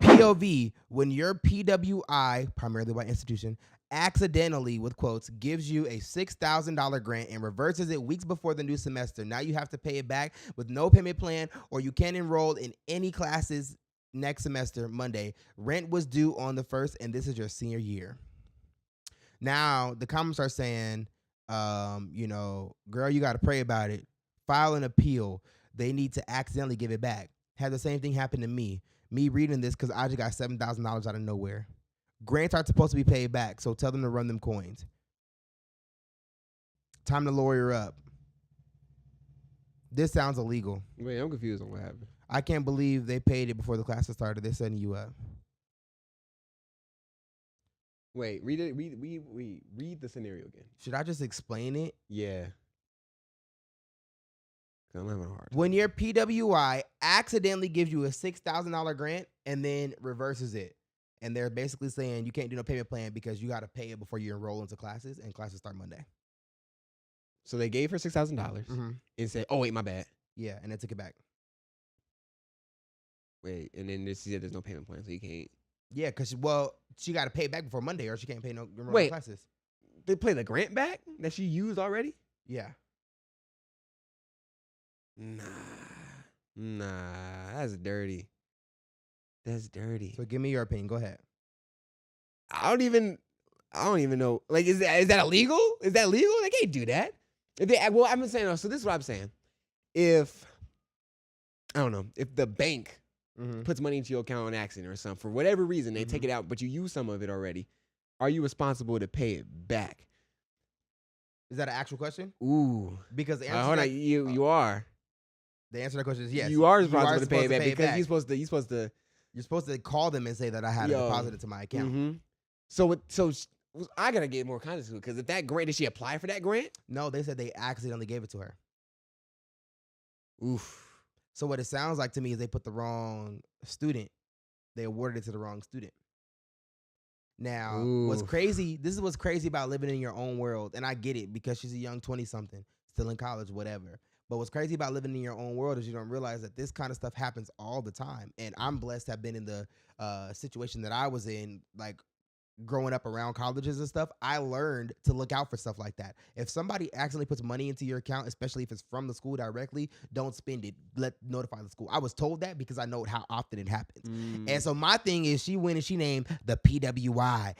POV, when your PWI, primarily white institution, accidentally, with quotes, gives you a $6,000 grant and reverses it weeks before the new semester. Now you have to pay it back with no payment plan, or you can't enroll in any classes next semester, Monday. Rent was due on the 1st, and this is your senior year. Now, the comments are saying, girl, you got to pray about it. File an appeal. They need to accidentally give it back. Had the same thing happen to me. Me reading this because I just got $7,000 out of nowhere. Grants aren't supposed to be paid back, so tell them to run them coins. Time to lawyer up. This sounds illegal. Wait, I'm confused on what happened. I can't believe they paid it before the classes started. They're setting you up. Wait, read it. Read the scenario again. Should I just explain it? Yeah. I'm having a hard time. When your PWI accidentally gives you a $6,000 grant and then reverses it, and they're basically saying you can't do no payment plan because you got to pay it before you enroll into classes, and classes start Monday. So they gave her $6,000 and said, "Oh wait, my bad." Yeah, and they took it back. Wait, and then she said there's no payment plan, so you can't. Yeah, because she got to pay it back before Monday, or she can't pay no classes. They play the grant back that she used already? Yeah. Nah, that's dirty. That's dirty. So give me your opinion. Go ahead. I don't even know. Like, is that illegal? Is that legal? They can't do that. I've been saying. So this is what I'm saying. If I don't know, if the bank puts money into your account on accident or something for whatever reason, they take it out, but you use some of it already, are you responsible to pay it back? Is that an actual question? Ooh, because the answer hold on, you are. The answer to that question is yes. You are responsible to pay it back because you're supposed to call them and say that I had a deposit into my account. So I gotta get more context to it because if that grant, did she apply for that grant? No, they said they accidentally gave it to her. Oof. So what it sounds like to me is they put the wrong student. They awarded it to the wrong student. Now, what's crazy, this is what's crazy about living in your own world, and I get it because she's a young 20-something, still in college, whatever. But what's crazy about living in your own world is you don't realize that this kind of stuff happens all the time. And I'm blessed to have been in the situation that I was in, like, growing up around colleges and stuff. I learned to look out for stuff like that. If somebody accidentally puts money into your account, especially if it's from the school directly, don't spend it. Notify the school. I was told that because I know how often it happens. And so my thing is, she went and she named the PWI,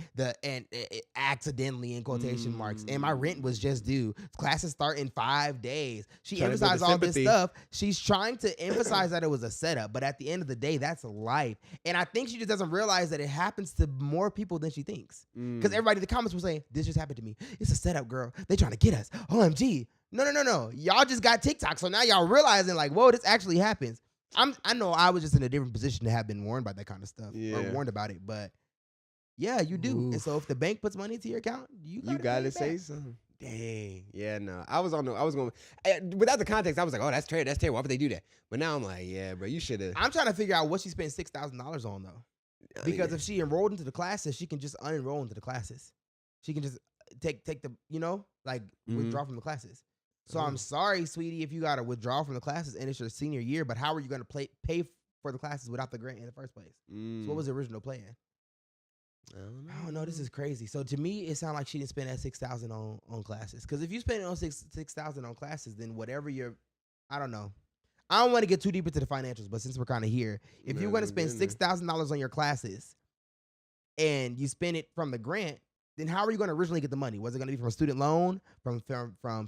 accidentally in quotation marks, and my rent was just due. Classes start in 5 days. She emphasized all this stuff. She's trying to emphasize that it was a setup, but at the end of the day, that's life. And I think she just doesn't realize that it happens to more people than she thinks. Because everybody in the comments was saying, this just happened to me. It's a setup, girl. They trying to get us. OMG. No. Y'all just got TikTok. So now y'all realizing like, whoa, this actually happens. I know I was just in a different position to have been warned about that kind of stuff. Or warned about it. But yeah, you do. And so if the bank puts money into your account, you gotta say something. Dang. Yeah, no. I was going, without the context, I was like, oh, that's terrible. Why would they do that? But now I'm like, yeah, bro, you should have. I'm trying to figure out what she spent $6,000 on though. Because if she enrolled into the classes, she can just unenroll into the classes. She can just take the, withdraw from the classes. So I'm sorry, sweetie, if you got to withdraw from the classes and it's your senior year, but how are you going to pay for the classes without the grant in the first place? So what was the original plan? I don't know. This is crazy. So to me, it sounded like she didn't spend that $6,000 on classes. Because if you spend it on $6,000 on classes, then whatever I don't know. I don't want to get too deep into the financials, but since we're kind of here, if you're going to spend $6,000 on your classes and you spend it from the grant, then how are you going to originally get the money? Was it going to be from a student loan, from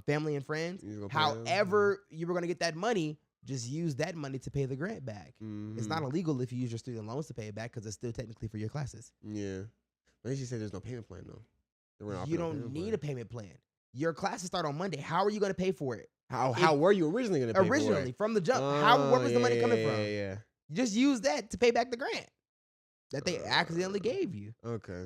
family and friends? However you were going to get that money, just use that money to pay the grant back. It's not illegal if you use your student loans to pay it back because it's still technically for your classes. Yeah. But she said there's no payment plan, though. You don't need a payment plan. Your classes start on Monday. How are you going to pay for it? How were you originally going to pay for it? Originally, from the jump. Where was the money coming from? Yeah. You just use that to pay back the grant that they accidentally gave you. Okay.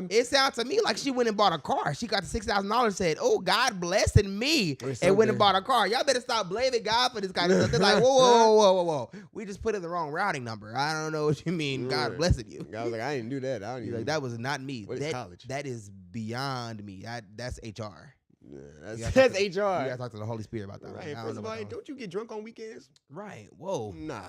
It sounds to me like she went and bought a car. She got the $6,000 and said, oh, God blessing me, and went and bought a car. Y'all better stop blaming God for this kind of stuff. They're like, whoa. We just put in the wrong routing number. I don't know what you mean. God blessing you. I was like, I didn't do that. Like, that was not me. What is college? That is beyond me. That's HR. Yeah, that's HR. You gotta talk to the Holy Spirit about that. Right. First of all, don't you get drunk on weekends? Right. Whoa. Nah.